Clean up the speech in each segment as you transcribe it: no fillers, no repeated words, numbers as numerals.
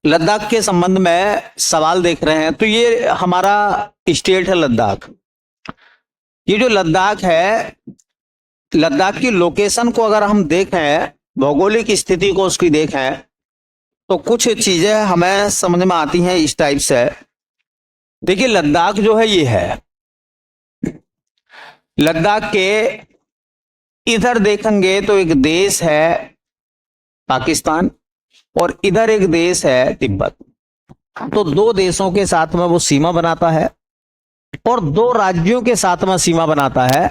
लद्दाख के संबंध में सवाल देख रहे हैं। तो ये हमारा स्टेट है लद्दाख। ये जो लद्दाख है, लद्दाख की लोकेशन को अगर हम देखें, भौगोलिक स्थिति को उसकी देखें, तो कुछ चीजें हमें समझ में आती हैं इस टाइप से। देखिए लद्दाख जो है, ये है लद्दाख के इधर देखेंगे तो एक देश है पाकिस्तान और इधर एक देश है तिब्बत। तो दो देशों के साथ में वो सीमा बनाता है और दो राज्यों के साथ में सीमा बनाता है।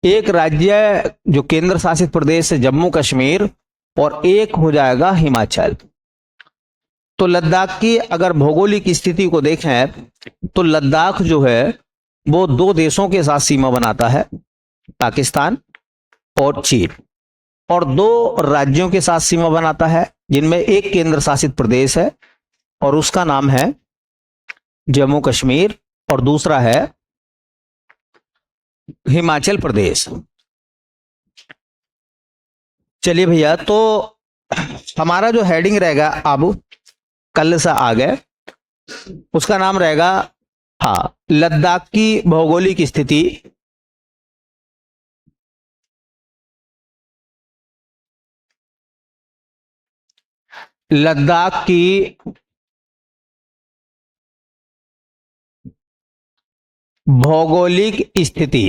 एक राज्य जो केंद्र शासित प्रदेश है जम्मू कश्मीर और एक हो जाएगा हिमाचल। तो लद्दाख की अगर भौगोलिक स्थिति को देखें तो लद्दाख जो है वो दो देशों के साथ सीमा बनाता है, पाकिस्तान और चीन, और दो राज्यों के साथ सीमा बनाता है जिनमें एक केंद्र शासित प्रदेश है और उसका नाम है जम्मू कश्मीर और दूसरा है हिमाचल प्रदेश। चलिए भैया, तो हमारा जो हेडिंग रहेगा अब कल से आगे, उसका नाम रहेगा लद्दाख की भौगोलिक स्थिति। लद्दाख की भौगोलिक स्थिति।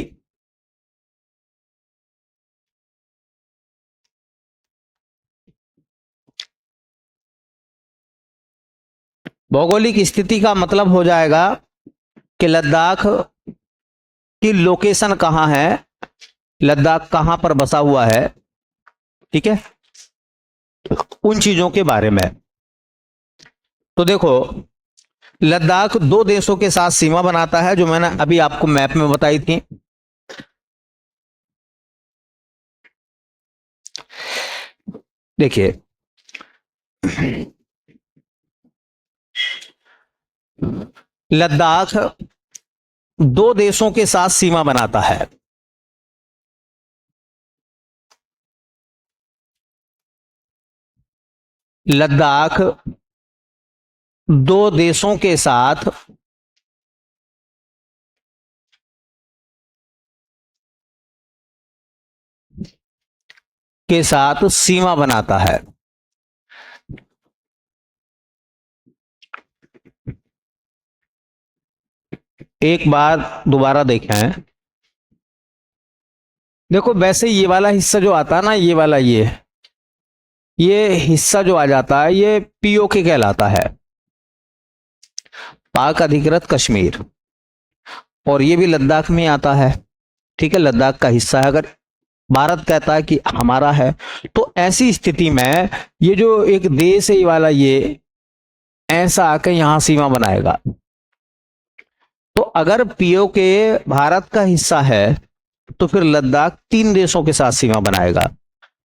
भौगोलिक स्थिति का मतलब हो जाएगा कि लद्दाख की लोकेशन कहां है, लद्दाख कहां पर बसा हुआ है, ठीक है, उन चीजों के बारे में। तो देखो लद्दाख दो देशों के साथ सीमा बनाता है, जो मैंने अभी आपको मैप में बताई थी। देखिए लद्दाख दो देशों के साथ सीमा बनाता है। लद्दाख दो देशों के साथ सीमा बनाता है। एक बार दोबारा देखें। देखो वैसे ये वाला हिस्सा जो आता है ना, ये वाला ये हिस्सा जो आ जाता है ये पीओके कहलाता है, पाक अधिकृत कश्मीर, और ये भी लद्दाख में आता है, ठीक है, लद्दाख का हिस्सा है। अगर भारत कहता है कि हमारा है, तो ऐसी स्थिति में ये जो एक देश है ये वाला, ये ऐसा आकर यहां सीमा बनाएगा। तो अगर पीओके भारत का हिस्सा है तो फिर लद्दाख तीन देशों के साथ सीमा बनाएगा।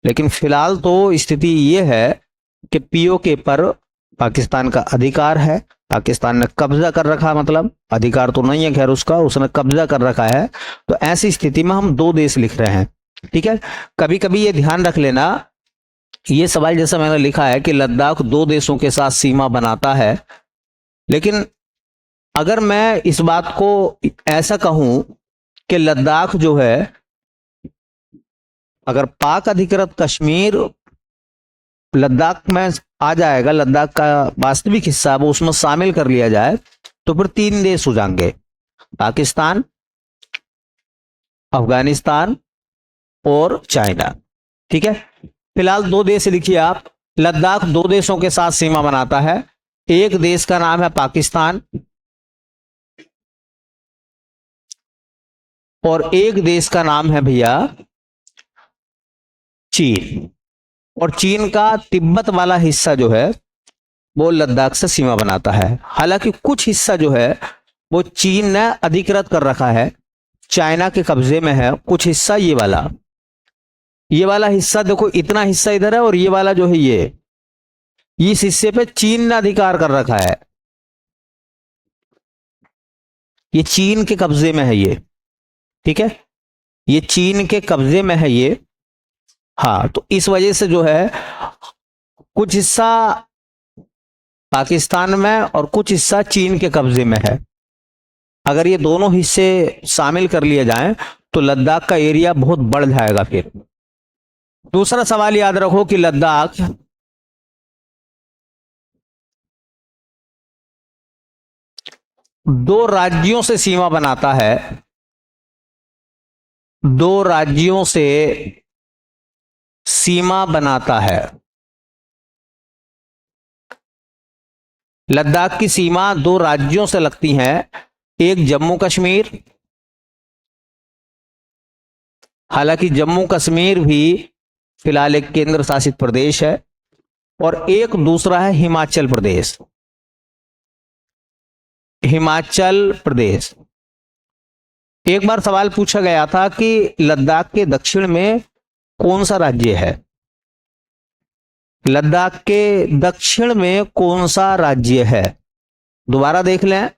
लेकिन फिलहाल तो स्थिति यह है कि पीओके पर पाकिस्तान का अधिकार है, पाकिस्तान ने कब्जा कर रखा, मतलब अधिकार तो नहीं है खैर उसका, उसने कब्जा कर रखा है। तो ऐसी स्थिति में हम दो देश लिख रहे हैं, ठीक है। कभी कभी ये ध्यान रख लेना, ये सवाल जैसा मैंने लिखा है कि लद्दाख दो देशों के साथ सीमा बनाता है, लेकिन अगर मैं इस बात को ऐसा कहूं कि लद्दाख जो है, अगर पाक अधिकृत कश्मीर लद्दाख में आ जाएगा, लद्दाख का वास्तविक हिस्सा वो उसमें शामिल कर लिया जाए, तो फिर तीन देश हो जाएंगे, पाकिस्तान, अफगानिस्तान और चाइना, ठीक है। फिलहाल दो देश लिखिए आप। लद्दाख दो देशों के साथ सीमा बनाता है, एक देश का नाम है पाकिस्तान और एक देश का नाम है भैया चीन, और चीन का तिब्बत वाला हिस्सा जो है वो लद्दाख से सीमा बनाता है। हालांकि कुछ हिस्सा जो है वो चीन ने अधिकृत कर रखा है, चाइना के कब्जे में है कुछ हिस्सा। ये वाला हिस्सा देखो, इतना हिस्सा इधर है और ये वाला जो है ये, इस हिस्से पे चीन ने अधिकार कर रखा है, ये चीन के कब्जे में है ये, ठीक है, ये चीन के कब्जे में है ये। हाँ, तो इस वजह से जो है कुछ हिस्सा पाकिस्तान में और कुछ हिस्सा चीन के कब्जे में है। अगर ये दोनों हिस्से शामिल कर लिए जाएं तो लद्दाख का एरिया बहुत बढ़ जाएगा। फिर दूसरा सवाल याद रखो कि लद्दाख दो राज्यों से सीमा बनाता है, दो राज्यों से सीमा बनाता है। लद्दाख की सीमा दो राज्यों से लगती है, एक जम्मू कश्मीर, हालांकि जम्मू कश्मीर भी फिलहाल एक केंद्र शासित प्रदेश है, और एक दूसरा है हिमाचल प्रदेश। हिमाचल प्रदेश। एक बार सवाल पूछा गया था कि लद्दाख के दक्षिण में कौन सा राज्य है। लद्दाख के दक्षिण में कौन सा राज्य है, दोबारा देख लें।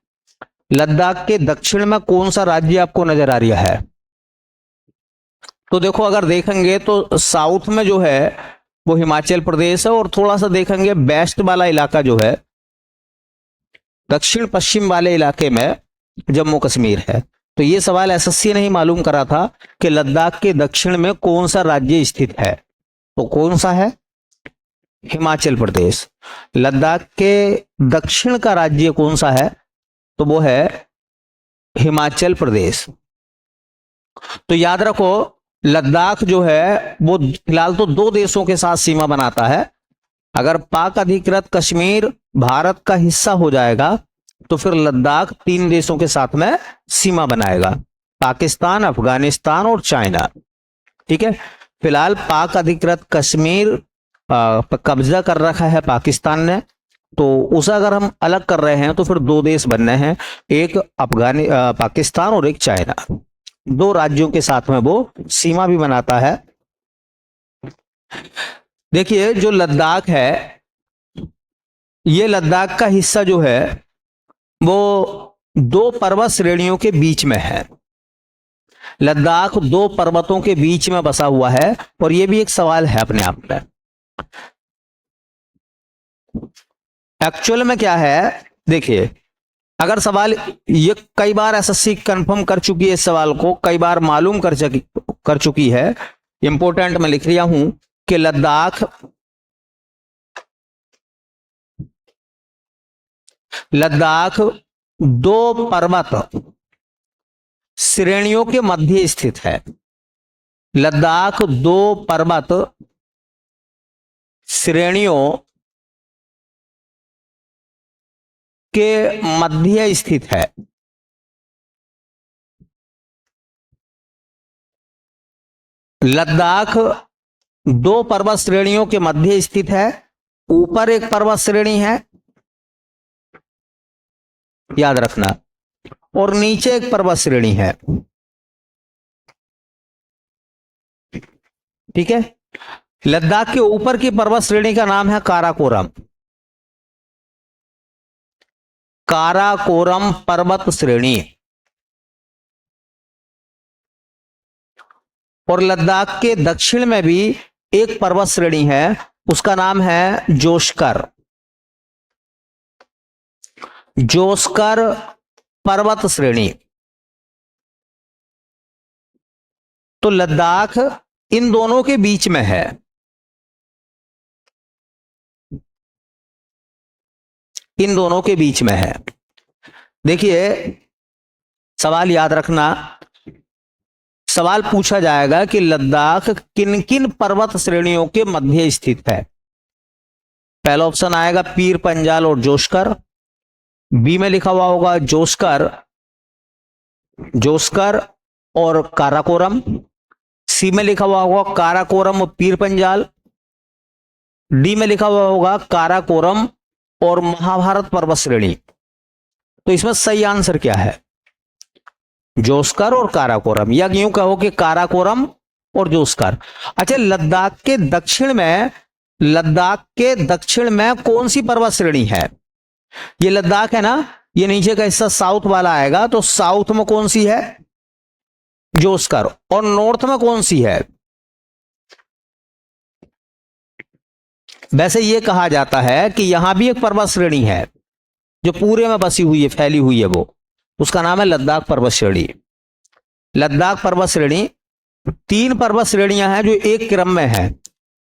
लद्दाख के दक्षिण में कौन सा राज्य आपको नजर आ रहा है? तो देखो, अगर देखेंगे तो साउथ में जो है वो हिमाचल प्रदेश है, और थोड़ा सा देखेंगे वेस्ट वाला इलाका जो है, दक्षिण पश्चिम वाले इलाके में जम्मू कश्मीर है। तो ये सवाल एसएससी ने ही मालूम करा था कि लद्दाख के दक्षिण में कौन सा राज्य स्थित है, तो कौन सा है? हिमाचल प्रदेश। लद्दाख के दक्षिण का राज्य कौन सा है? तो वो है हिमाचल प्रदेश। तो याद रखो, लद्दाख जो है वो फिलहाल तो दो देशों के साथ सीमा बनाता है। अगर पाक अधिकृत कश्मीर भारत का हिस्सा हो जाएगा तो फिर लद्दाख तीन देशों के साथ में सीमा बनाएगा, पाकिस्तान, अफगानिस्तान और चाइना। ठीक है, फिलहाल पाक अधिकृत कश्मीर पर कब्जा कर रखा है पाकिस्तान ने, तो उसे अगर हम अलग कर रहे हैं तो फिर दो देश बनने हैं, एक पाकिस्तान और एक चाइना। दो राज्यों के साथ में वो सीमा भी बनाता है। देखिए, जो लद्दाख है, ये लद्दाख का हिस्सा जो है वो दो पर्वत श्रेणियों के बीच में है। लद्दाख दो पर्वतों के बीच में बसा हुआ है, और यह भी एक सवाल है अपने आप में। एक्चुअल में क्या है, देखिए, अगर सवाल ये कई बार एसएससी कंफर्म कर चुकी है, इस सवाल को कई बार मालूम कर चुकी है, इंपोर्टेंट मैं लिख रहा हूं कि लद्दाख दो पर्वत श्रेणियों के मध्य स्थित है। लद्दाख दो पर्वत श्रेणियों के मध्य स्थित है। लद्दाख दो पर्वत श्रेणियों के मध्य स्थित है। ऊपर एक पर्वत श्रेणी है, याद रखना, और नीचे एक पर्वत श्रेणी है। ठीक है, लद्दाख के ऊपर की पर्वत श्रेणी का नाम है काराकोरम। काराकोरम पर्वत श्रेणी। और लद्दाख के दक्षिण में भी एक पर्वत श्रेणी है, उसका नाम है जोस्कर। जोस्कर पर्वत श्रेणी। तो लद्दाख इन दोनों के बीच में है। इन दोनों के बीच में है। देखिए, सवाल याद रखना, सवाल पूछा जाएगा कि लद्दाख किन किन पर्वत श्रेणियों के मध्य स्थित है। पहला ऑप्शन आएगा पीर पंजाल और जोस्कर, बी में लिखा हुआ होगा जोस्कर और काराकोरम, सी में लिखा हुआ होगा काराकोरम और पीर पंजाल, डी में लिखा हुआ होगा काराकोरम और महाभारत पर्वत श्रेणी। तो इसमें सही आंसर क्या है? जोस्कर और काराकोरम, या यूं कहो कि काराकोरम और जोस्कर। अच्छा, लद्दाख के दक्षिण में कौन सी पर्वत श्रेणी है? ये लद्दाख है ना, ये नीचे का हिस्सा साउथ वाला आएगा, तो साउथ में कौन सी है? जोस्कर। और नॉर्थ में कौन सी है? वैसे ये कहा जाता है कि यहां भी एक पर्वत श्रेणी है जो पूरे में बसी हुई है, फैली हुई है, वो उसका नाम है लद्दाख पर्वत श्रेणी। लद्दाख पर्वत श्रेणी 3 पर्वत श्रेणियां हैं जो एक क्रम में है।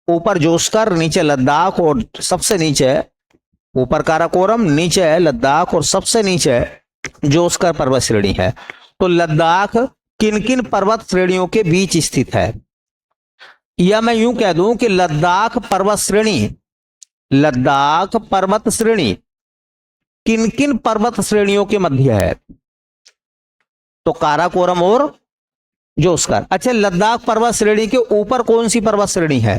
ऊपर जोस्कर, नीचे लद्दाख और सबसे नीचे, ऊपर काराकोरम, नीचे है लद्दाख और सबसे नीचे जोस्कर पर्वत श्रेणी है। तो लद्दाख किन किन पर्वत श्रेणियों के बीच स्थित है? या मैं यूं कह दूं कि लद्दाख पर्वत श्रेणी, लद्दाख पर्वत श्रेणी किन किन पर्वत श्रेणियों के मध्य है? तो काराकोरम और जोस्कर। अच्छा, लद्दाख पर्वत श्रेणी के ऊपर कौन सी पर्वत श्रेणी है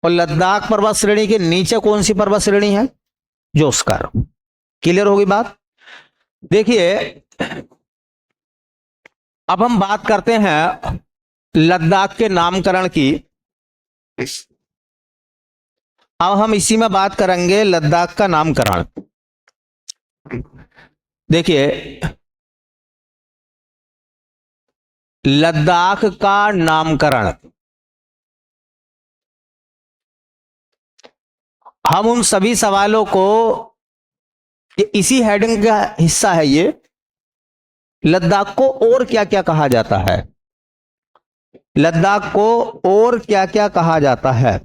और लद्दाख पर्वत श्रेणी के नीचे कौन सी पर्वत श्रेणी है? जोस्कर। क्लियर होगी बात? देखिए, अब हम बात करते हैं लद्दाख के नामकरण की। अब हम इसी में बात करेंगे लद्दाख का नामकरण। देखिए, लद्दाख का नामकरण, हम उन सभी सवालों को, इसी हेडिंग का हिस्सा है ये, लद्दाख को और क्या क्या कहा जाता है, लद्दाख को और क्या क्या कहा जाता है।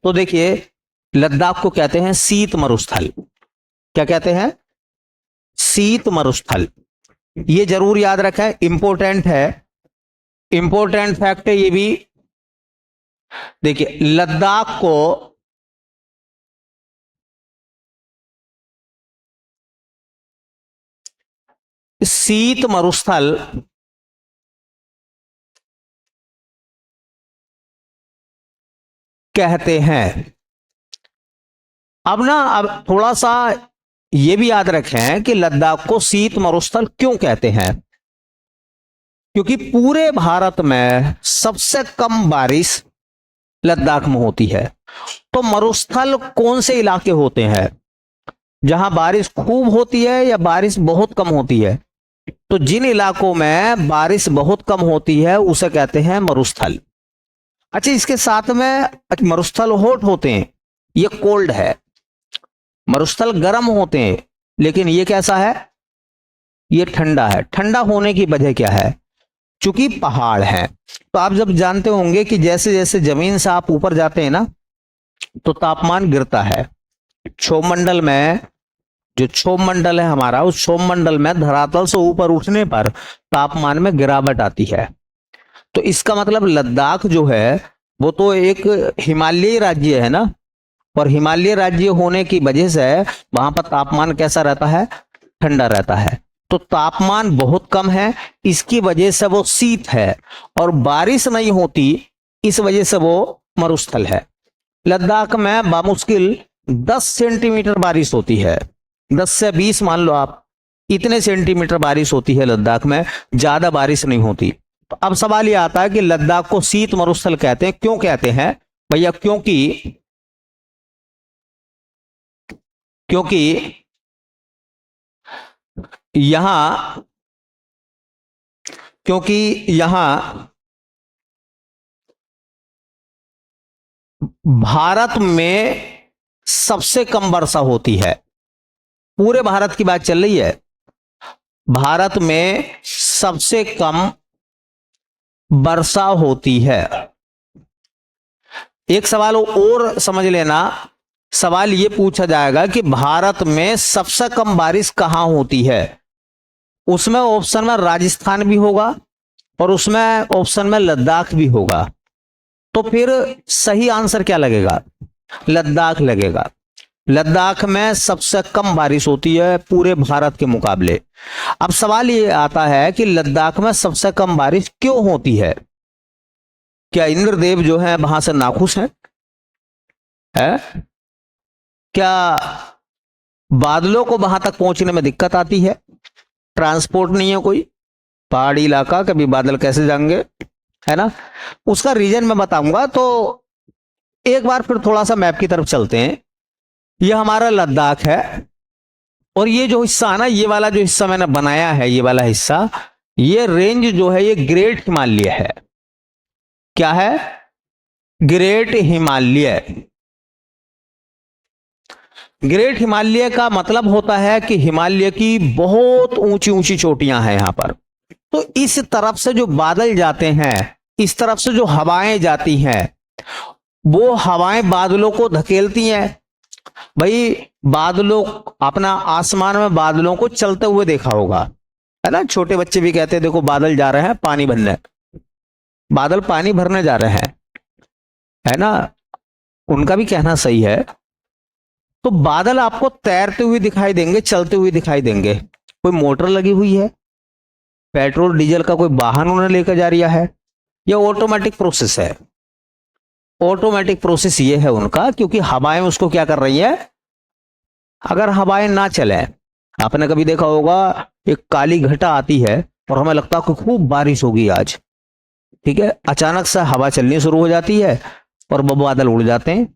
तो देखिए, लद्दाख को कहते हैं शीत मरुस्थल। क्या कहते हैं? शीत मरुस्थल। ये जरूर याद रखें, इंपॉर्टेंट है, इंपॉर्टेंट फैक्ट है ये भी। देखिए, लद्दाख को शीत मरुस्थल कहते हैं। अब थोड़ा सा ये भी याद रखें कि लद्दाख को शीत मरुस्थल क्यों कहते हैं, क्योंकि पूरे भारत में सबसे कम बारिश लद्दाख में होती है। तो मरुस्थल कौन से इलाके होते हैं जहां बारिश खूब होती है या बारिश बहुत कम होती है? तो जिन इलाकों में बारिश बहुत कम होती है उसे कहते हैं मरुस्थल। अच्छा, इसके साथ में मरुस्थल हॉट होते हैं, ये कोल्ड है। मरुस्थल गर्म होते हैं, लेकिन ये कैसा है? ये ठंडा है। ठंडा होने की वजह क्या है? चूंकि पहाड़ है। तो आप जब जानते होंगे कि जैसे जैसे जमीन से आप ऊपर जाते हैं ना, तो तापमान गिरता है। क्षोभ मंडल में, जो क्षोभ मंडल है हमारा, उस क्षोभ मंडल में धरातल से ऊपर उठने पर तापमान में गिरावट आती है। तो इसका मतलब लद्दाख जो है वो तो एक हिमालयी राज्य है ना, और हिमालयी राज्य होने की वजह से वहां पर तापमान कैसा रहता है? ठंडा रहता है। तो तापमान बहुत कम है, इसकी वजह से वो शीत है, और बारिश नहीं होती, इस वजह से वो मरुस्थल है। लद्दाख में बामुश्किल 10 सेंटीमीटर बारिश होती है, 10 से 20 मान लो आप, इतने सेंटीमीटर बारिश होती है लद्दाख में, ज्यादा बारिश नहीं होती। तो अब सवाल ये आता है कि लद्दाख को शीत मरुस्थल कहते हैं। क्यों कहते हैं भैया? क्योंकि यहां भारत में सबसे कम वर्षा होती है। पूरे भारत की बात चल रही है। भारत में सबसे कम वर्षा होती है। एक सवाल और समझ लेना, सवाल यह पूछा जाएगा कि भारत में सबसे कम बारिश कहां होती है। उसमें ऑप्शन में राजस्थान भी होगा और उसमें ऑप्शन में लद्दाख भी होगा। तो फिर सही आंसर क्या लगेगा? लद्दाख लगेगा। लद्दाख में सबसे कम बारिश होती है पूरे भारत के मुकाबले। अब सवाल ये आता है कि लद्दाख में सबसे कम बारिश क्यों होती है? क्या इंद्रदेव जो है वहां से नाखुश हैं? है? क्या बादलों को वहां तक पहुंचने में दिक्कत आती है? ट्रांसपोर्ट नहीं है कोई, पहाड़ी इलाका, कभी बादल कैसे जाएंगे, है ना? उसका रीजन मैं बताऊंगा। तो एक बार फिर थोड़ा सा मैप की तरफ चलते हैं। यह हमारा लद्दाख है, और ये जो हिस्सा है ना, ये वाला जो हिस्सा मैंने बनाया है, ये वाला हिस्सा, ये रेंज जो है ये ग्रेट हिमालय है। क्या है? ग्रेट हिमालय। ग्रेट हिमालय का मतलब होता है कि हिमालय की बहुत ऊंची ऊंची चोटियां हैं यहां पर। तो इस तरफ से जो बादल जाते हैं, इस तरफ से जो हवाएं जाती हैं, वो हवाएं बादलों को धकेलती हैं। भाई बादलों, अपना आसमान में बादलों को चलते हुए देखा होगा, है ना। छोटे बच्चे भी कहते हैं देखो बादल जा रहे हैं पानी भरने, बादल पानी भरने जा रहे हैं, है ना। उनका भी कहना सही है। तो बादल आपको तैरते हुए दिखाई देंगे, चलते हुए दिखाई देंगे। कोई मोटर लगी हुई है, पेट्रोल डीजल का कोई वाहन उन्हें लेकर जा रहा है, यह ऑटोमेटिक प्रोसेस है। ऑटोमेटिक प्रोसेस ये है उनका, क्योंकि हवाएं उसको क्या कर रही है। अगर हवाएं ना चले, आपने कभी देखा होगा एक काली घटा आती है और हमें लगता है कि खूब बारिश होगी आज, ठीक है, अचानक से हवा चलनी शुरू हो जाती है और वो बादल उड़ जाते हैं।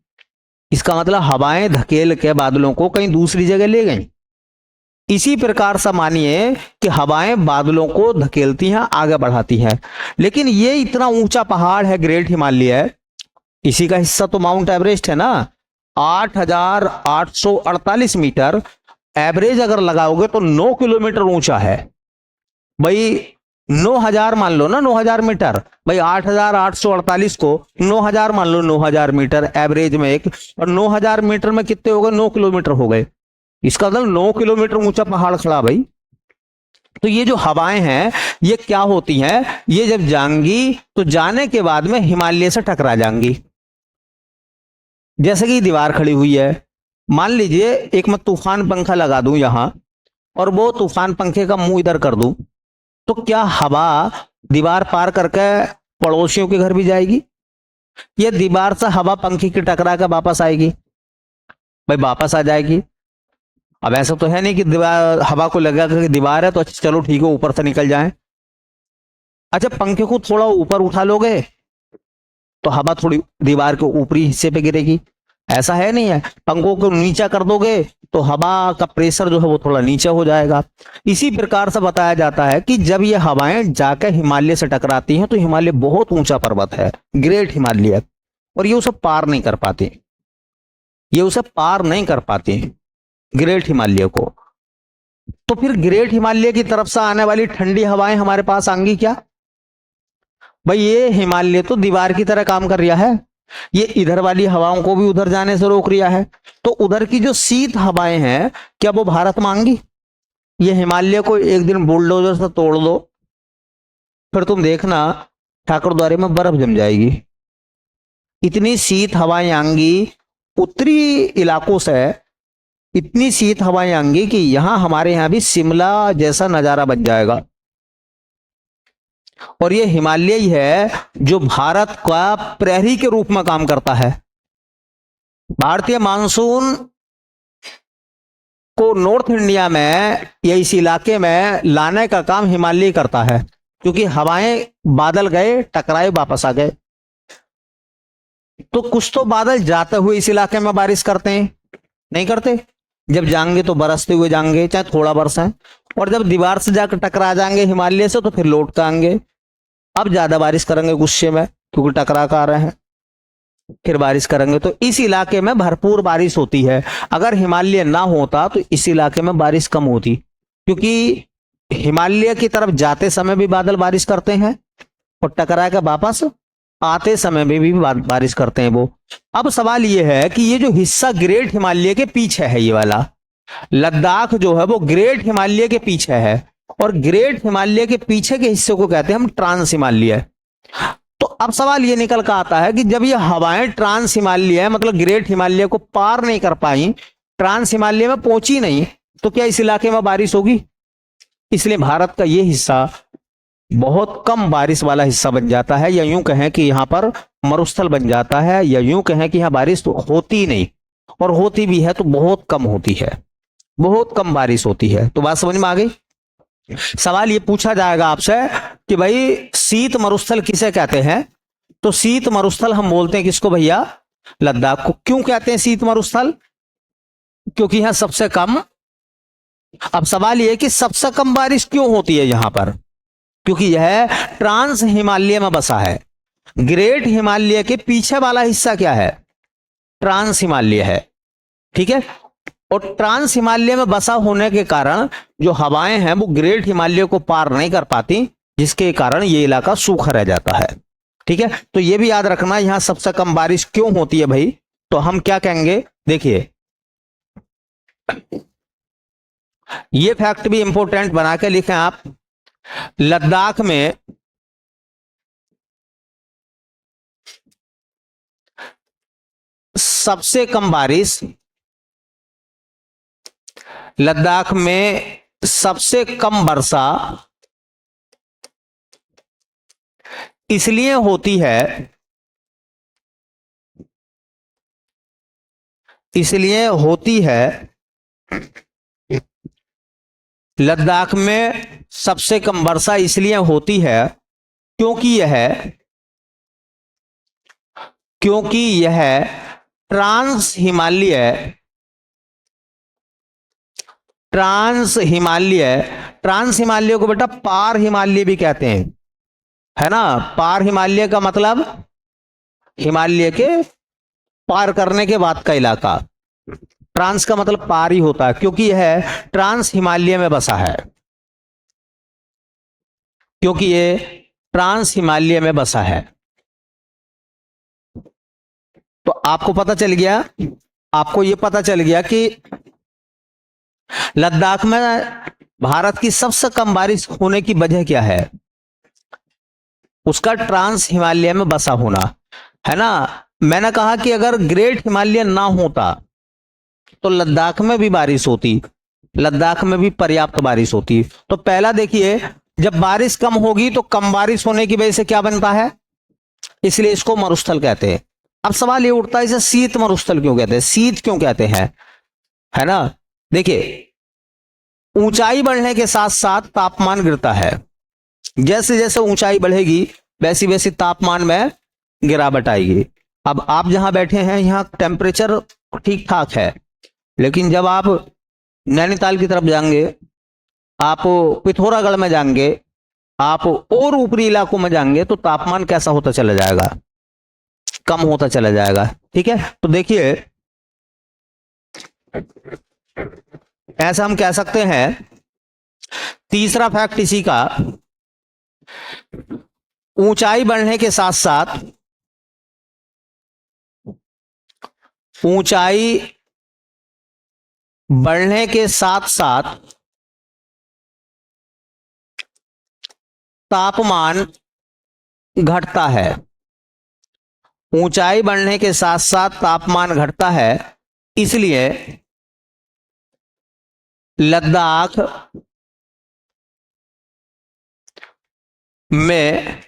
इसका मतलब हवाएं धकेल के बादलों को कहीं दूसरी जगह ले गई। इसी प्रकार से मानिए कि हवाएं बादलों को धकेलती हैं, आगे बढ़ाती हैं। लेकिन ये इतना ऊंचा पहाड़ है ग्रेट हिमालय, इसी का हिस्सा तो माउंट एवरेस्ट है ना, 8,848 मीटर। एवरेज अगर लगाओगे तो 9 किलोमीटर ऊंचा है। भाई 9,000 मान लो ना, 9,000 मीटर। भाई 8,848 को 9,000 मान लो, 9,000 मीटर एवरेज में एक, और 9,000 मीटर में कितने हो गए, 9 किलोमीटर हो गए। इसका मतलब 9 किलोमीटर ऊंचा पहाड़ खड़ा भाई। तो ये जो हवाएं हैं ये क्या होती हैं, ये जब जाएंगी तो जाने के बाद में हिमालय से टकरा जाएंगी। जैसे कि दीवार खड़ी हुई है, मान लीजिए एक मैं तूफान पंखा लगा दूं यहां, और वो तूफान पंखे का मुंह इधर कर दूं, तो क्या हवा दीवार पार करके पड़ोसियों के घर भी जाएगी, या दीवार से हवा पंखे की टकरा कर वापस आएगी। भाई वापस आ जाएगी। अब ऐसा तो है नहीं कि दीवार हवा को लगा कि दीवार है तो चलो ठीक है ऊपर से निकल जाए। अच्छा पंखे को थोड़ा ऊपर उठा लोगे तो हवा थोड़ी दीवार के ऊपरी हिस्से पे गिरेगी, ऐसा है नहीं है। पंखों को नीचा कर दोगे तो हवा का प्रेशर जो है वो थोड़ा नीचे हो जाएगा। इसी प्रकार से बताया जाता है कि जब ये हवाएं जाकर हिमालय से टकराती हैं तो हिमालय बहुत ऊंचा पर्वत है, ग्रेट हिमालय, और ये उसे पार नहीं कर पाती, ये उसे पार नहीं कर पाती ग्रेट हिमालय को। तो फिर ग्रेट हिमालय की तरफ से आने वाली ठंडी हवाएं हमारे पास आएंगी क्या। भाई ये हिमालय तो दीवार की तरह काम कर रहा है, ये इधर वाली हवाओं को भी उधर जाने से रोक रहा है। तो उधर की जो शीत हवाएं हैं क्या वो भारत मांगी। ये हिमालय को एक दिन बुलडोजर से तोड़ दो, फिर तुम देखना ठाकुरद्वारे में बर्फ जम जाएगी। इतनी शीत हवाएं आएंगी उत्तरी इलाकों से, इतनी शीत हवाएं आएंगी कि यहां हमारे यहां भी शिमला जैसा नजारा बन जाएगा। और ये हिमालय ही है जो भारत का प्रहरी के रूप में काम करता है। भारतीय मानसून को नॉर्थ इंडिया में या इस इलाके में लाने का काम हिमालय करता है, क्योंकि हवाएं बादल गए टकराए वापस आ गए। तो कुछ तो बादल जाते हुए इस इलाके में बारिश करते हैं, नहीं करते। जब जाएंगे तो बरसते हुए जाएंगे, चाहे थोड़ा बरसा, और जब दीवार से जाकर टकरा जाएंगे हिमालय से तो फिर लौट कर आएंगे। अब ज्यादा बारिश करेंगे गुस्से में, क्योंकि टकरा कर आ रहे हैं, फिर बारिश करेंगे। तो इस इलाके में भरपूर बारिश होती है। अगर हिमालय ना होता तो इस इलाके में बारिश कम होती, क्योंकि हिमालय की तरफ जाते समय भी बादल बारिश करते हैं और टकरा के वापस आते समय में भी बारिश करते हैं वो। अब सवाल ये है कि ये जो हिस्सा ग्रेट हिमालय के पीछे है, ये वाला लद्दाख जो है वो ग्रेट हिमालय के पीछे है, और ग्रेट हिमालय के पीछे के हिस्से को कहते हैं हम ट्रांस हिमालय। तो अब सवाल ये निकल कर आता है कि जब ये हवाएं ट्रांस हिमालय मतलब ग्रेट हिमालय को पार नहीं कर पाई, ट्रांस हिमालय में पहुंची नहीं, तो क्या इस इलाके में बारिश होगी। इसलिए भारत का ये हिस्सा बहुत कम बारिश वाला हिस्सा बन जाता है, या यूं कहें कि यहां पर मरुस्थल बन जाता है, या यूं कहें कि यहां बारिश तो होती नहीं, और होती भी है तो बहुत कम होती है, बहुत कम बारिश होती है। तो बात समझ में आ गई। सवाल ये पूछा जाएगा आपसे कि भाई शीत मरुस्थल किसे कहते हैं, तो शीत मरुस्थल हम बोलते हैं किसको भैया, लद्दाख को। क्यों कहते हैं शीत मरुस्थल, क्योंकि यहां सबसे कम। अब सवाल यह कि सबसे कम बारिश क्यों होती है यहां पर, क्योंकि यह ट्रांस हिमालय में बसा है। ग्रेट हिमालय के पीछे वाला हिस्सा क्या है? ट्रांस हिमालय है, ठीक है। और ट्रांस हिमालय में बसा होने के कारण जो हवाएं हैं वो ग्रेट हिमालय को पार नहीं कर पाती, जिसके कारण ये इलाका सूखा रह जाता है, ठीक है। तो ये भी याद रखना, यहां सबसे कम बारिश क्यों होती है भाई? तो हम क्या कहेंगे, देखिए ये फैक्ट भी इंपॉर्टेंट बना के लिखें आप। लद्दाख में सबसे कम बारिश, लद्दाख में सबसे कम वर्षा इसलिए होती है, इसलिए होती है, लद्दाख में सबसे कम वर्षा इसलिए होती है क्योंकि यह ट्रांस हिमालय, ट्रांस हिमालय को बेटा पार हिमालय भी कहते हैं, है ना। पार हिमालय का मतलब हिमालय के पार करने के बाद का इलाका, ट्रांस का मतलब पार ही होता है, क्योंकि यह ट्रांस हिमालय में बसा है, क्योंकि ये ट्रांस हिमालय में बसा है। तो आपको पता चल गया, आपको यह पता चल गया कि लद्दाख में भारत की सबसे कम बारिश होने की वजह क्या है? उसका ट्रांस हिमालय में बसा होना, है ना। मैंने कहा कि अगर ग्रेट हिमालय ना होता तो लद्दाख में भी बारिश होती, लद्दाख में भी पर्याप्त बारिश होती। तो पहला देखिए, जब बारिश कम होगी तो कम बारिश होने की वजह से क्या बनता है, इसलिए इसको मरुस्थल कहते हैं। अब सवाल ये उठता है इसे शीत मरुस्थल क्यों कहते हैं, शीत क्यों कहते हैं, है ना। देखिए ऊंचाई बढ़ने के साथ साथ तापमान गिरता है, जैसे जैसे ऊंचाई बढ़ेगी वैसी वैसी तापमान में गिरावट आएगी। अब आप जहां बैठे हैं यहां टेम्परेचर ठीक ठाक है, लेकिन जब आप नैनीताल की तरफ जाएंगे, आप पिथौरागढ़ में जाएंगे, आप और ऊपरी इलाकों में जाएंगे तो तापमान कैसा होता चला जाएगा, कम होता चला जाएगा, ठीक है। तो देखिए ऐसा हम कह सकते हैं। तीसरा फैक्ट इसी का, ऊंचाई बढ़ने के साथ साथ, ऊंचाई बढ़ने के साथ साथ तापमान घटता है, ऊंचाई बढ़ने के साथ साथ तापमान घटता है, इसलिए लद्दाख में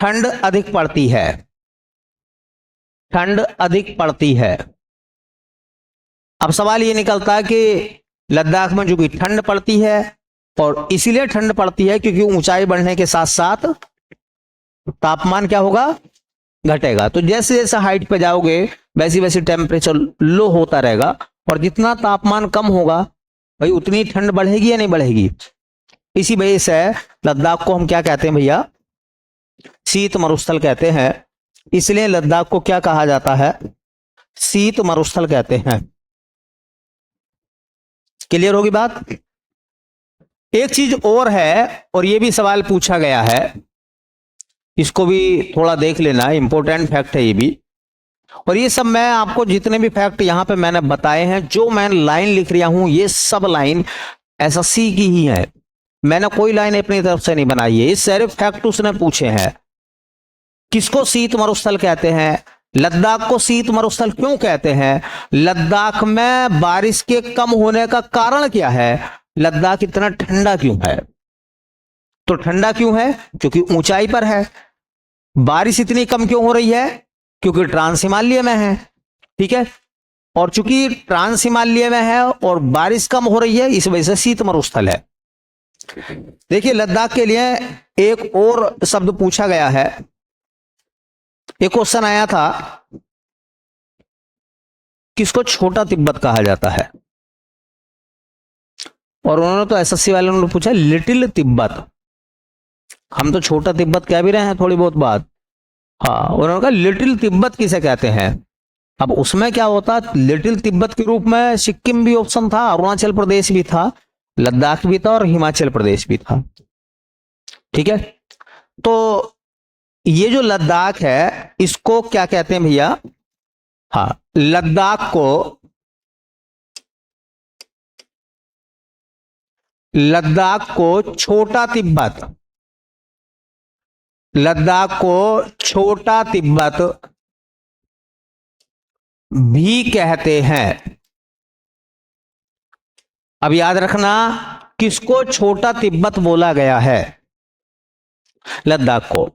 ठंड अधिक पड़ती है, ठंड अधिक पड़ती है। अब सवाल ये निकलता है कि लद्दाख में जो कि ठंड पड़ती है, और इसीलिए ठंड पड़ती है क्योंकि ऊंचाई बढ़ने के साथ साथ तापमान क्या होगा, घटेगा। तो जैसे जैसे हाइट पे जाओगे वैसी वैसी टेम्परेचर लो होता रहेगा, और जितना तापमान कम होगा भाई उतनी ठंड बढ़ेगी या नहीं बढ़ेगी। इसी वजह से लद्दाख को हम क्या कहते हैं भैया, शीत मरुस्थल कहते हैं। इसलिए लद्दाख को क्या कहा जाता है, शीत मरुस्थल कहते हैं। क्लियर होगी बात। एक चीज और है, और यह भी सवाल पूछा गया है, इसको भी थोड़ा देख लेना, इंपॉर्टेंट फैक्ट है ये भी। और ये सब मैं आपको जितने भी फैक्ट यहां पे मैंने बताए हैं, जो मैं लाइन लिख रहा हूं, ये सब लाइन एसएससी की ही है, मैंने कोई लाइन अपनी तरफ से नहीं बनाई है, ये सारे फैक्ट उसने पूछे हैं। किसको शीत मरुस्थल कहते हैं, लद्दाख को शीत मरुस्थल क्यों कहते हैं, लद्दाख में बारिश के कम होने का कारण क्या है, लद्दाख इतना ठंडा क्यों है। तो ठंडा क्यों है, क्योंकि ऊंचाई पर है। बारिश इतनी कम क्यों हो रही है, क्योंकि ट्रांस हिमालय में है, ठीक है। और चूंकि ट्रांस हिमालय में है और बारिश कम हो रही है, इस वजह से शीत मरुस्थल है। देखिए लद्दाख के लिए एक और शब्द पूछा गया है, एक क्वेश्चन आया था, किसको छोटा तिब्बत कहा जाता है, और उन्होंने तो एसएससी वालों ने पूछा लिटिल तिब्बत। हम तो छोटा तिब्बत कह भी रहे हैं थोड़ी बहुत बात। हाँ, उन्होंने कहा लिटिल तिब्बत किसे कहते हैं। अब उसमें क्या होता, लिटिल तिब्बत के रूप में सिक्किम भी ऑप्शन था, अरुणाचल प्रदेश भी था, लद्दाख भी था और हिमाचल प्रदेश भी था। ठीक है, तो ये जो लद्दाख है इसको क्या कहते हैं भैया? हाँ, लद्दाख को छोटा तिब्बत, लद्दाख को छोटा तिब्बत भी कहते हैं। अब याद रखना, किसको छोटा तिब्बत बोला गया है? लद्दाख को।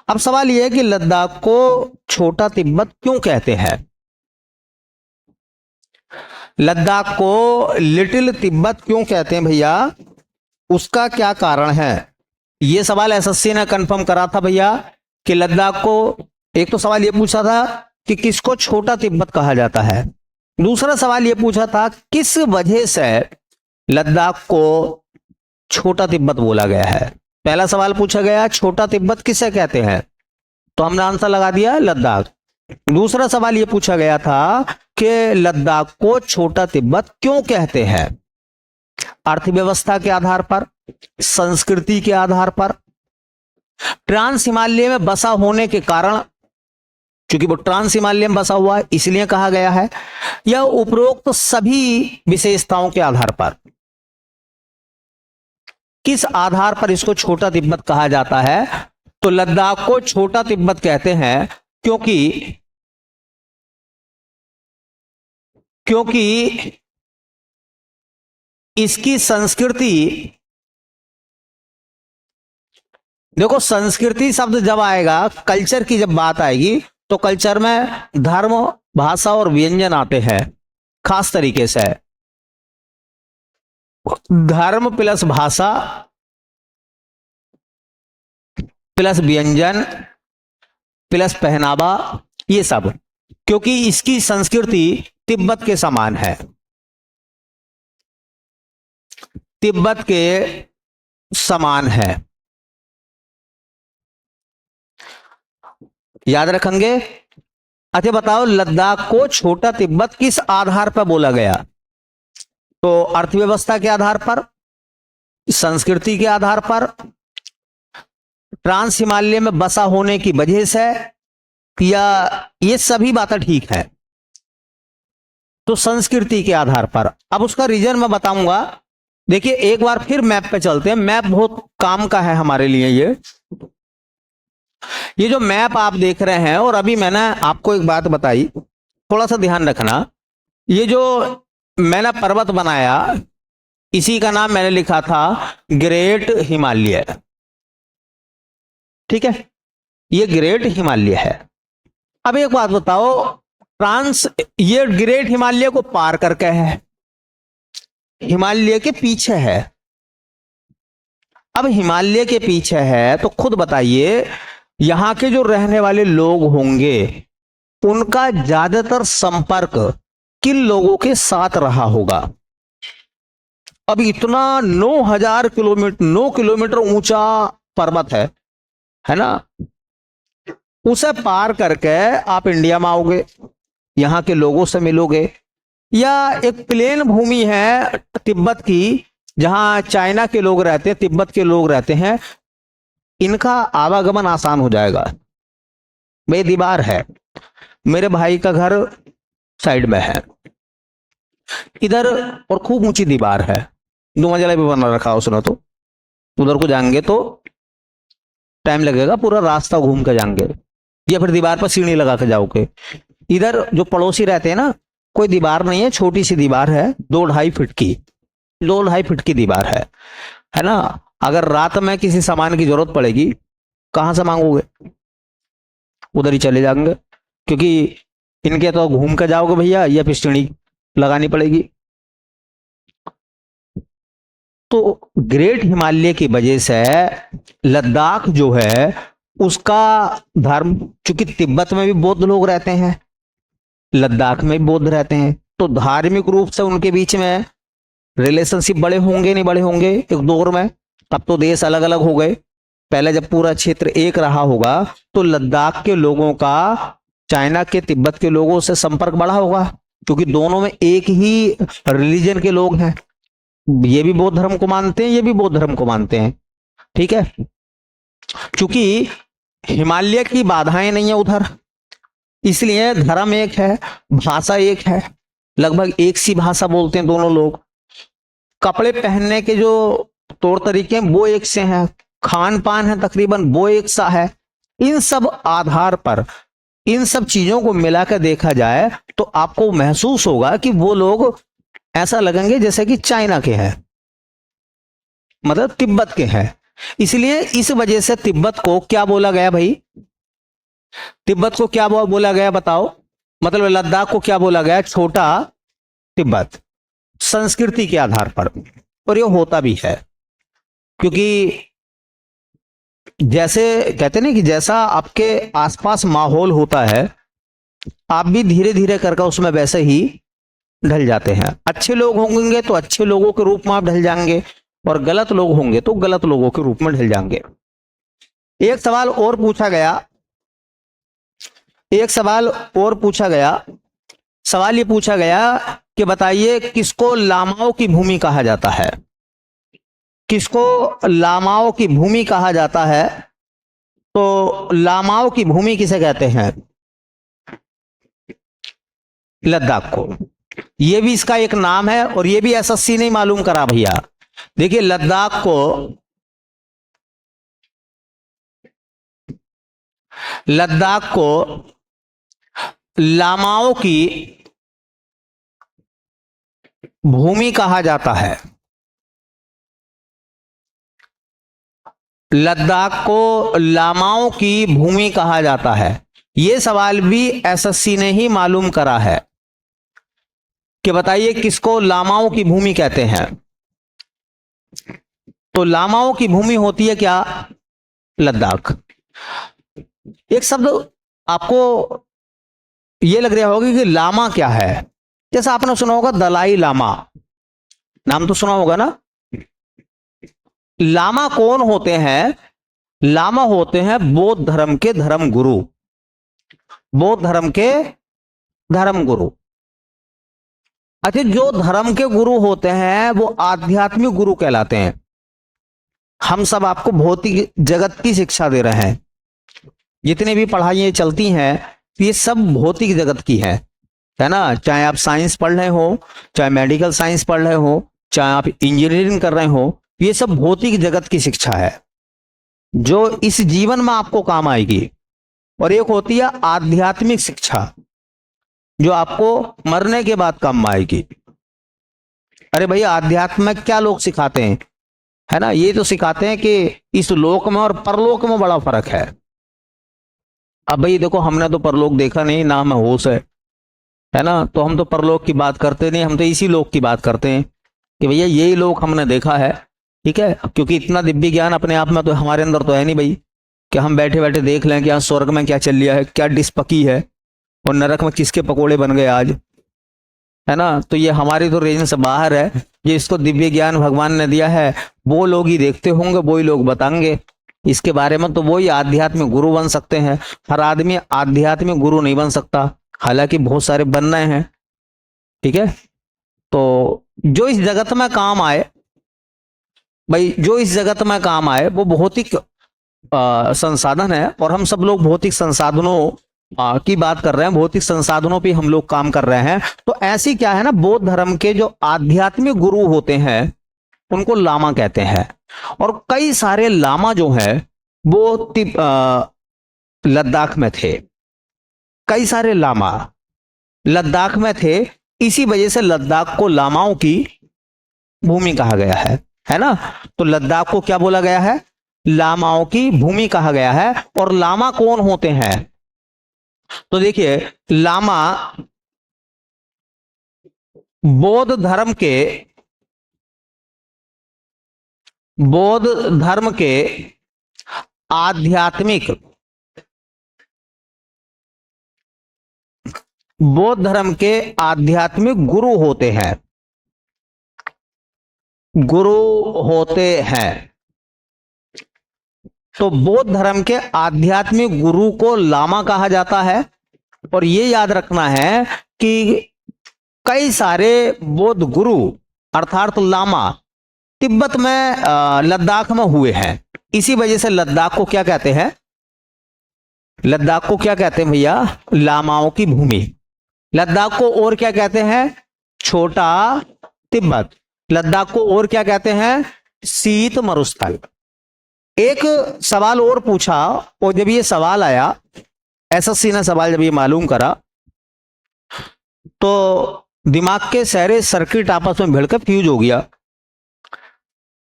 अब सवाल यह है कि लद्दाख को छोटा तिब्बत क्यों कहते हैं? लद्दाख को लिटिल तिब्बत क्यों कहते हैं भैया? उसका क्या कारण है? यह सवाल एसएससी ने कंफर्म करा था भैया कि लद्दाख को, एक तो सवाल यह पूछा था कि किसको छोटा तिब्बत कहा जाता है, दूसरा सवाल यह पूछा था किस वजह से लद्दाख को छोटा तिब्बत बोला गया है। पहला सवाल पूछा गया छोटा तिब्बत किसे कहते हैं, तो हमने आंसर लगा दिया लद्दाख। दूसरा सवाल यह पूछा गया था कि लद्दाख को छोटा तिब्बत क्यों कहते हैं? अर्थव्यवस्था के आधार पर, संस्कृति के आधार पर, ट्रांस हिमालय में बसा होने के कारण, क्योंकि वो ट्रांस हिमालय में बसा हुआ है इसलिए कहा गया है, या उपरोक्त सभी विशेषताओं के आधार पर? किस आधार पर इसको छोटा तिब्बत कहा जाता है? तो लद्दाख को छोटा तिब्बत कहते हैं क्योंकि इसकी संस्कृति, देखो संस्कृति शब्द जब आएगा, कल्चर की जब बात आएगी तो कल्चर में धर्म, भाषा और व्यंजन आते हैं खास तरीके से। धर्म प्लस भाषा प्लस व्यंजन प्लस पहनावा, ये सब, क्योंकि इसकी संस्कृति तिब्बत के समान है, तिब्बत के समान है। याद रखेंगे। अच्छा बताओ, लद्दाख को छोटा तिब्बत किस आधार पर बोला गया? तो अर्थव्यवस्था के आधार पर, संस्कृति के आधार पर, ट्रांस हिमालय में बसा होने की वजह से, या ये सभी बातें ठीक है? तो संस्कृति के आधार पर। अब उसका रीजन मैं बताऊंगा। देखिए एक बार फिर मैप पे चलते हैं, मैप बहुत काम का है हमारे लिए। ये जो मैप आप देख रहे हैं, और अभी मैंने आपको एक बात बताई, थोड़ा सा ध्यान रखना। ये जो मैंने पर्वत बनाया, इसी का नाम मैंने लिखा था ग्रेट हिमालय। ठीक है, ये ग्रेट हिमालय है। अब एक बात बताओ, ये ग्रेट हिमालय को पार करके है, हिमालय के पीछे है। अब हिमालय के पीछे है तो खुद बताइए, यहां के जो रहने वाले लोग होंगे उनका ज्यादातर संपर्क किन लोगों के साथ रहा होगा? अब इतना 9,000 किलोमीटर, 9 किलोमीटर ऊंचा पर्वत है ना, उसे पार करके आप इंडिया में आओगे, यहां के लोगों से मिलोगे, या एक प्लेन भूमि है तिब्बत की जहां चाइना के लोग रहते हैं, तिब्बत के लोग रहते हैं, इनका आवागमन आसान हो जाएगा। भाई दीवार है, मेरे भाई का घर साइड में है इधर, और खूब ऊंची दीवार है, 2 मंजिला भी बना रखा उसने, तो उधर को जाएंगे तो टाइम लगेगा, पूरा रास्ता घूम के जाएंगे, या फिर दीवार पर सीढ़ी लगा के जाओगे। इधर जो पड़ोसी रहते हैं ना, कोई दीवार नहीं है, छोटी सी दीवार है, 2-2.5 फीट की, 2-2.5 फीट की दीवार है ना। अगर रात में किसी सामान की जरूरत पड़ेगी, कहां से मांगोगे? उधर ही चले जाएंगे, क्योंकि इनके तो घूम के जाओगे भैया, या फिर सीढ़ी लगानी पड़ेगी। तो ग्रेट हिमालय की वजह से लद्दाख जो है उसका धर्म, चूंकि तिब्बत में भी बौद्ध लोग रहते हैं, लद्दाख में भी बौद्ध रहते हैं, तो धार्मिक रूप से उनके बीच में रिलेशनशिप बड़े होंगे नहीं बड़े होंगे एक दौर में, तब तो देश अलग अलग हो गए, पहले जब पूरा क्षेत्र एक रहा होगा तो लद्दाख के लोगों का चाइना के तिब्बत के लोगों से संपर्क बढ़ा होगा, क्योंकि दोनों में एक ही रिलीजन के लोग हैं। ये भी बौद्ध धर्म को मानते हैं, ये भी बौद्ध धर्म को मानते हैं। ठीक है, क्योंकि हिमालय की बाधाएं नहीं है उधर, इसलिए धर्म एक है, भाषा एक है, लगभग एक सी भाषा बोलते हैं दोनों लोग। कपड़े पहनने के जो तौर तरीके हैं वो एक से हैं, खान पान है तकरीबन वो एक सा है। इन सब आधार पर, इन सब चीजों को मिलाकर देखा जाए तो आपको महसूस होगा कि वो लोग ऐसा लगेंगे जैसे कि चाइना के हैं, मतलब तिब्बत के हैं। इसलिए इस वजह से तिब्बत को क्या बोला गया भाई? तिब्बत को क्या बोला गया बताओ? मतलब लद्दाख को क्या बोला गया? छोटा तिब्बत, संस्कृति के आधार पर। और ये होता भी है, क्योंकि जैसे कहते ना कि जैसा आपके आसपास माहौल होता है, आप भी धीरे धीरे करके उसमें वैसे ही ढल जाते हैं। अच्छे लोग होंगे तो अच्छे लोगों के रूप में आप ढल जाएंगे, और गलत लोग होंगे तो गलत लोगों के रूप में ढल जाएंगे। एक सवाल और पूछा गया, सवाल ये पूछा गया कि बताइए किसको लामाओं की भूमि कहा जाता है? किसको लामाओं की भूमि कहा जाता है? तो लामाओं की भूमि किसे कहते हैं? लद्दाख को। यह भी इसका एक नाम है, और यह भी एसएससी ने मालूम करा भैया। देखिए लद्दाख को लामाओं की भूमि कहा जाता है। लद्दाख को लामाओं की भूमि कहा जाता है। यह सवाल भी एसएससी ने ही मालूम करा है कि बताइए किसको लामाओं की भूमि कहते हैं? तो लामाओं की भूमि होती है क्या? लद्दाख। एक शब्द आपको यह लग रहा होगा कि लामा क्या है। जैसा आपने सुना होगा दलाई लामा, नाम तो सुना होगा ना। लामा कौन होते हैं? लामा होते हैं बौद्ध धर्म के धर्म गुरु। बौद्ध धर्म के धर्म गुरु। अच्छा, जो धर्म के गुरु होते हैं वो आध्यात्मिक गुरु कहलाते हैं। हम सब आपको भौतिक जगत की शिक्षा दे रहे हैं, जितनी भी पढ़ाइयां चलती हैं ये सब भौतिक जगत की है ना। चाहे आप साइंस पढ़ रहे हो, चाहे मेडिकल साइंस पढ़ रहे हो, चाहे आप इंजीनियरिंग कर रहे हो, ये सब भौतिक जगत की शिक्षा है जो इस जीवन में आपको काम आएगी। और एक होती है आध्यात्मिक शिक्षा जो आपको मरने के बाद काम आएगी। अरे भैया, आध्यात्म में क्या लोग सिखाते हैं, है ना? ये तो सिखाते हैं कि इस लोक में और परलोक में बड़ा फर्क है। अब भाई देखो, हमने तो परलोक देखा नहीं, ना हमें होश है ना, तो हम तो परलोक की बात करते नहीं, हम तो इसी लोक की बात करते हैं कि भैया यही लोक हमने देखा है। ठीक है, क्योंकि इतना दिव्य ज्ञान अपने आप में तो हमारे अंदर तो है नहीं भाई कि हम बैठे बैठे देख लें कि आज स्वर्ग में क्या चल रहा है, क्या डिश पकी है, और नरक में किसके पकोड़े बन गए आज, है ना। तो ये हमारी तो रेंज से बाहर है। ये इसको दिव्य ज्ञान भगवान ने दिया है, वो लोग ही देखते होंगे, वो ही लोग बताएंगे इसके बारे में। तो वो ही आध्यात्मिक गुरु बन सकते हैं। हर आदमी आध्यात्मिक गुरु नहीं बन सकता, हालांकि बहुत सारे बन रहे हैं। ठीक है, तो जो इस जगत में काम आए भाई, जो इस जगत में काम आए वो भौतिक संसाधन है, और हम सब लोग भौतिक संसाधनों की बात कर रहे हैं, भौतिक संसाधनों पे हम लोग काम कर रहे हैं। तो ऐसी क्या है ना, बौद्ध धर्म के जो आध्यात्मिक गुरु होते हैं उनको लामा कहते हैं। और कई सारे लामा जो है वो लद्दाख में थे। कई सारे लामा लद्दाख में थे, इसी वजह से लद्दाख को लामाओं की भूमि कहा गया है ना। तो लद्दाख को क्या बोला गया है? लामाओं की भूमि कहा गया है। और लामा कौन होते हैं? तो देखिए, लामा बौद्ध धर्म के आध्यात्मिक, बौद्ध धर्म के आध्यात्मिक गुरु होते हैं। गुरु होते हैं। तो बौद्ध धर्म के आध्यात्मिक गुरु को लामा कहा जाता है। और ये याद रखना है कि कई सारे बौद्ध गुरु अर्थात लामा तिब्बत में लद्दाख में हुए हैं। इसी वजह से लद्दाख को क्या कहते हैं? लद्दाख को क्या कहते हैं भैया? लामाओं की भूमि। लद्दाख को और क्या कहते हैं? छोटा तिब्बत। लद्दाख को और क्या कहते हैं? शीत मरुस्थल। एक सवाल और पूछा, और जब ये सवाल आया, एसएससी ने सवाल जब ये मालूम करा, तो दिमाग के सारे सर्किट आपस में भिड़कर फ्यूज हो गया।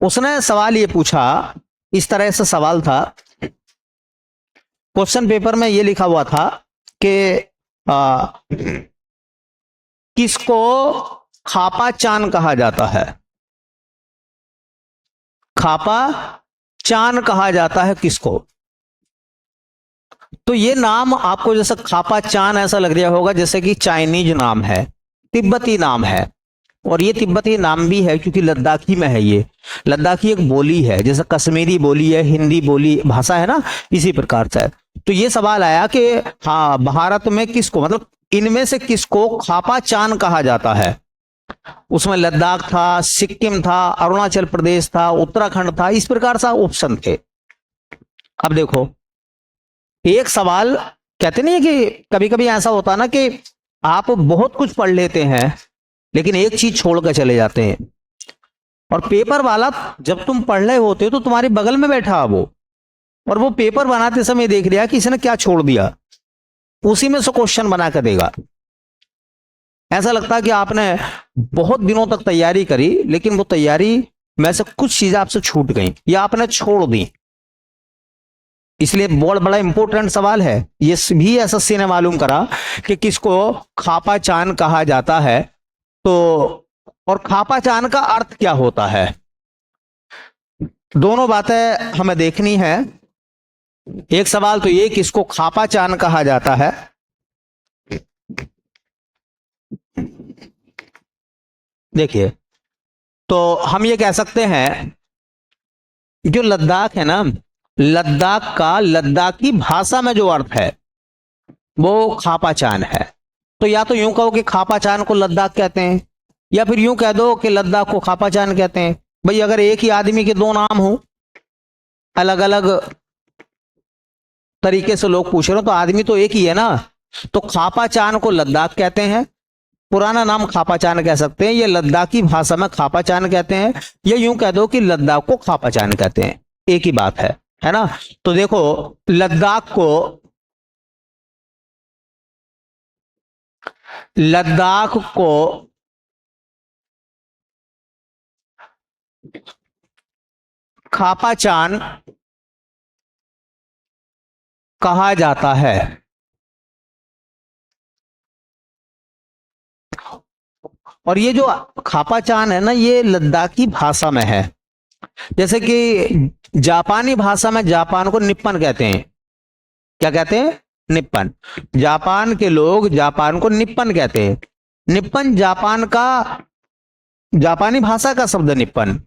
उसने सवाल ये पूछा, इस तरह से सवाल था, क्वेश्चन पेपर में ये लिखा हुआ था कि किसको खापा चान कहा जाता है? खापा चान कहा जाता है किसको? तो ये नाम आपको जैसे खापा चान ऐसा लग रहा होगा जैसे कि चाइनीज नाम है, तिब्बती नाम है। और ये तिब्बती नाम भी है क्योंकि लद्दाखी में है। ये लद्दाखी एक बोली है, जैसे कश्मीरी बोली है, हिंदी बोली भाषा है ना, इसी प्रकार से। तो ये सवाल आया कि हाँ, भारत में किसको, मतलब इनमें से किसको खापा चान कहा जाता है? उसमें लद्दाख था, सिक्किम था, अरुणाचल प्रदेश था, उत्तराखंड था, इस प्रकार से ऑप्शन थे। अब देखो, एक सवाल, कहते नहीं है कि कभी कभी ऐसा होता ना कि आप बहुत कुछ पढ़ लेते हैं लेकिन एक चीज छोड़कर चले जाते हैं, और पेपर वाला जब तुम पढ़ रहे होते हो तो तुम्हारे बगल में बैठा वो, और वो पेपर बनाते समय देख रहा कि इसने क्या छोड़ दिया, उसी में से क्वेश्चन बना कर देगा। ऐसा लगता है कि आपने बहुत दिनों तक तैयारी करी लेकिन वो तैयारी में से कुछ चीजें आपसे छूट गई या आपने छोड़ दी। इसलिए बहुत बड़ा इंपॉर्टेंट सवाल है। ये भी एसएससी ने मालूम करा कि किसको खापा चान कहा जाता है। तो और खापा चान का अर्थ क्या होता है, दोनों बातें हमें देखनी है। एक सवाल तो ये, किसको खापा चान कहा जाता है? देखिए, तो हम ये कह सकते हैं, जो लद्दाख है ना, लद्दाख का लद्दाखी भाषा में जो अर्थ है वो खापा चान है। तो या तो यूं कहो कि खापा चान को लद्दाख कहते हैं, या फिर यूं कह दो कि लद्दाख को खापा चान कहते हैं। भाई अगर एक ही आदमी के दो नाम हो, अलग अलग तरीके से लोग पूछ रहे हो, तो आदमी तो एक ही है ना। तो खापा चान को लद्दाख कहते हैं, पुराना नाम खापा चान कह सकते हैं, ये लद्दाखी भाषा में खापा चान कहते हैं, या यूं कह दो कि लद्दाख को खापा चान कहते हैं, एक ही बात है ना। तो देखो, लद्दाख को खापा चान कहा जाता है। और ये जो खापा चान है ना, ये लद्दाखी भाषा में है। जैसे कि जापानी भाषा में जापान को निप्पन कहते हैं। क्या कहते हैं? निप्पन। जापान के लोग जापान को निप्पन कहते हैं। निप्पन जापानी भाषा का शब्द निप्पन,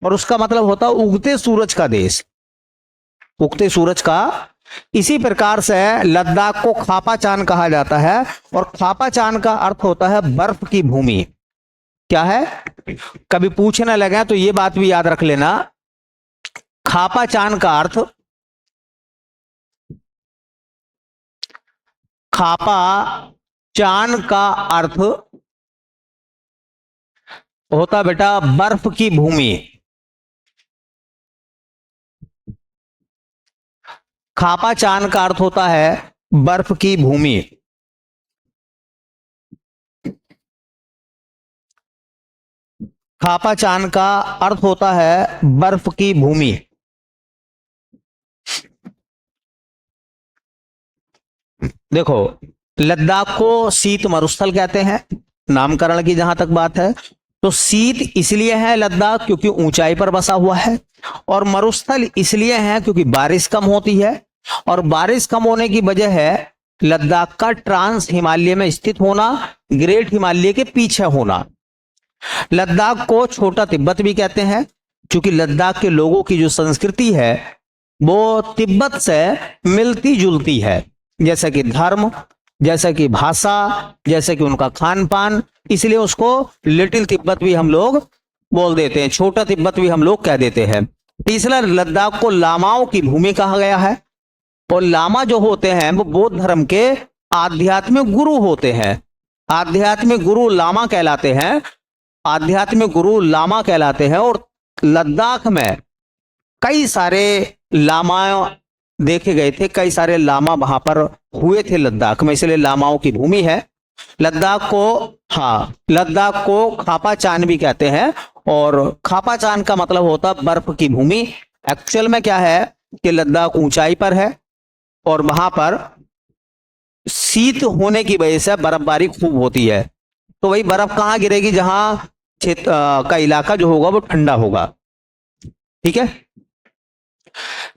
और उसका मतलब होता है उगते सूरज का देश, उगते सूरज का। इसी प्रकार से लद्दाख को खापा चान कहा जाता है, और खापा चान का अर्थ होता है बर्फ की भूमि। क्या है? कभी पूछने लगे तो ये बात भी याद रख लेना, खापा चान का अर्थ, खापा चान का अर्थ होता बेटा बर्फ की भूमि। खापा चान का अर्थ होता है बर्फ की भूमि। खापा चान का अर्थ होता है बर्फ की भूमि। देखो, लद्दाख को शीत मरुस्थल कहते हैं, नामकरण की जहां तक बात है। तो शीत इसलिए है लद्दाख क्योंकि ऊंचाई पर बसा हुआ है, और मरुस्थल इसलिए है क्योंकि बारिश कम होती है, और बारिश कम होने की वजह है लद्दाख का ट्रांस हिमालय में स्थित होना, ग्रेट हिमालय के पीछे होना। लद्दाख को छोटा तिब्बत भी कहते हैं क्योंकि लद्दाख के लोगों की जो संस्कृति है वो तिब्बत से मिलती जुलती है, जैसे कि धर्म, जैसे कि भाषा, जैसे कि उनका खान पान, इसलिए उसको लिटिल तिब्बत भी हम लोग बोल देते हैं, छोटा तिब्बत भी हम लोग कह देते हैं। तीसरा, लद्दाख को लामाओं की भूमि कहा गया है, और लामा जो होते हैं वो बौद्ध धर्म के आध्यात्मिक गुरु होते हैं। आध्यात्मिक गुरु लामा कहलाते हैं, आध्यात्मिक गुरु लामा कहलाते हैं। और लद्दाख में कई सारे लामा देखे गए थे, कई सारे लामा वहां पर हुए थे लद्दाख में, इसलिए लामाओं की भूमि है लद्दाख को। हाँ, लद्दाख को खापा चान भी कहते हैं, और खापा चान का मतलब होता बर्फ की भूमि। एक्चुअल में क्या है कि लद्दाख ऊंचाई पर है, और वहां पर शीत होने की वजह से बर्फबारी खूब होती है। तो वही बर्फ कहाँ गिरेगी, जहां क्षेत्र का इलाका जो होगा वो ठंडा होगा। ठीक है,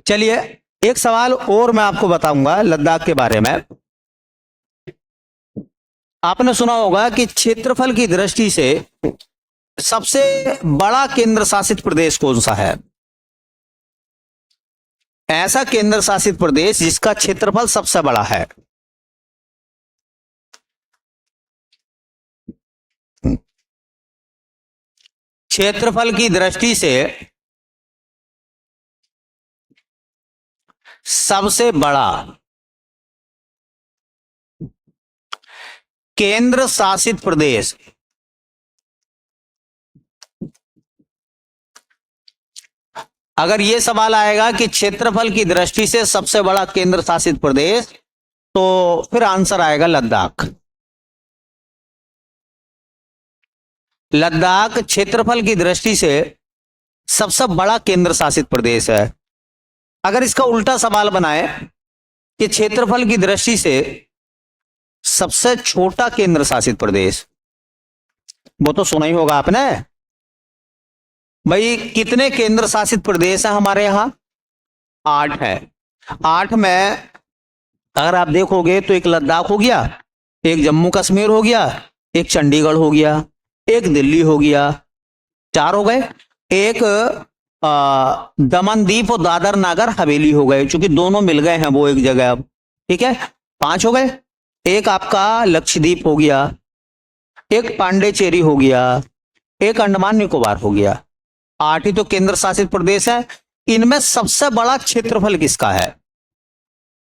चलिए एक सवाल और मैं आपको बताऊंगा लद्दाख के बारे में। आपने सुना होगा कि क्षेत्रफल की दृष्टि से सबसे बड़ा केंद्र शासित प्रदेश कौन सा है? ऐसा केंद्र शासित प्रदेश जिसका क्षेत्रफल सबसे बड़ा है। क्षेत्रफल की दृष्टि से सबसे बड़ा केंद्र शासित प्रदेश, अगर यह सवाल आएगा कि क्षेत्रफल की दृष्टि से सबसे बड़ा केंद्र शासित प्रदेश, तो फिर आंसर आएगा लद्दाख। लद्दाख क्षेत्रफल की दृष्टि से सबसे बड़ा केंद्र शासित प्रदेश है। अगर इसका उल्टा सवाल बनाए कि क्षेत्रफल की दृष्टि से सबसे छोटा केंद्र शासित प्रदेश, वो तो सुना ही होगा आपने भाई, कितने केंद्र शासित प्रदेश हैं हमारे यहां? 8 है। 8 में अगर आप देखोगे तो एक लद्दाख हो गया, एक जम्मू कश्मीर हो गया, एक चंडीगढ़ हो गया, एक दिल्ली हो गया, 4 हो गए। एक दमन दीप और दादर नागर हवेली हो गए, क्योंकि दोनों मिल गए हैं वो एक जगह अब। ठीक है, 5 हो गए। एक आपका लक्षद्वीप हो गया, एक पांडेचेरी हो गया, एक अंडमान निकोबार हो गया। 8 ही तो केंद्र शासित प्रदेश है। इनमें सबसे बड़ा क्षेत्रफल किसका है?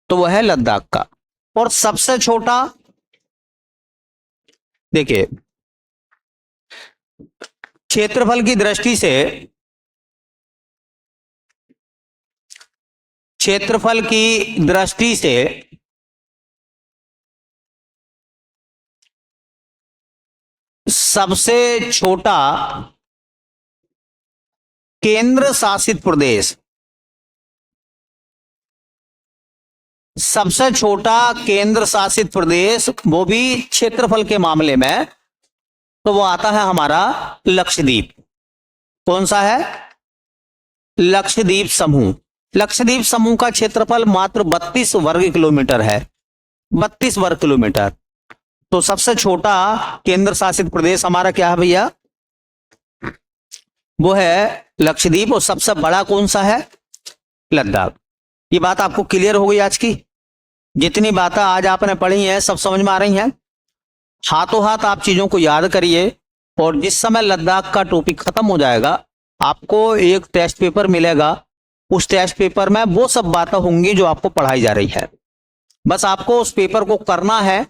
तो वह है लद्दाख का। और सबसे छोटा, देखिए क्षेत्रफल की दृष्टि से, क्षेत्रफल की दृष्टि से सबसे छोटा केंद्र शासित प्रदेश, सबसे छोटा केंद्र शासित प्रदेश वो भी क्षेत्रफल के मामले में, तो वो आता है हमारा लक्षद्वीप। कौन सा है? लक्षद्वीप समूह। लक्षद्वीप समूह का क्षेत्रफल मात्र 32 वर्ग किलोमीटर है, 32 वर्ग किलोमीटर। तो सबसे छोटा केंद्र शासित प्रदेश हमारा क्या है भैया? वो है लक्षद्वीप। और सबसे बड़ा कौन सा है? लद्दाख। ये बात आपको क्लियर हो गई? आज की जितनी बातें आज आपने पढ़ी हैं सब समझ में आ रही हैं? हाथों हाथ आप चीजों को याद करिए, और जिस समय लद्दाख का टॉपिक खत्म हो जाएगा आपको एक टेस्ट पेपर मिलेगा। उस टेस्ट पेपर में वो सब बातें होंगी जो आपको पढ़ाई जा रही है। बस आपको उस पेपर को करना है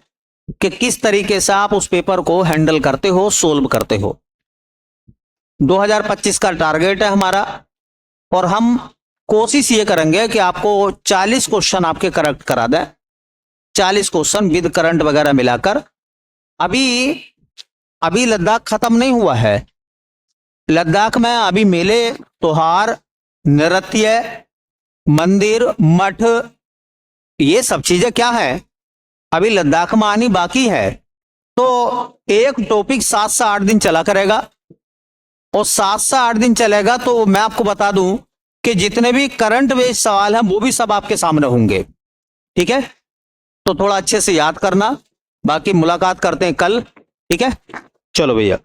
कि किस तरीके से आप उस पेपर को हैंडल करते हो, सोल्व करते हो। 2025 का टारगेट है हमारा, और हम कोशिश ये करेंगे कि आपको 40 क्वेश्चन आपके करेक्ट करा दें, 40 क्वेश्चन विद करंट वगैरह मिलाकर। अभी लद्दाख खत्म नहीं हुआ है। लद्दाख में अभी मेले, त्योहार, नृत्य, मंदिर, मठ, ये सब चीजें क्या है अभी लद्दाख में आनी बाकी है। तो एक टॉपिक 7 से 8 दिन चला करेगा, और 7 से 8 दिन चलेगा तो मैं आपको बता दूं कि जितने भी करंट बेस्ड सवाल हैं वो भी सब आपके सामने होंगे। ठीक है, तो थोड़ा अच्छे से याद करना। बाकी मुलाकात करते हैं कल। ठीक है, चलो भैया।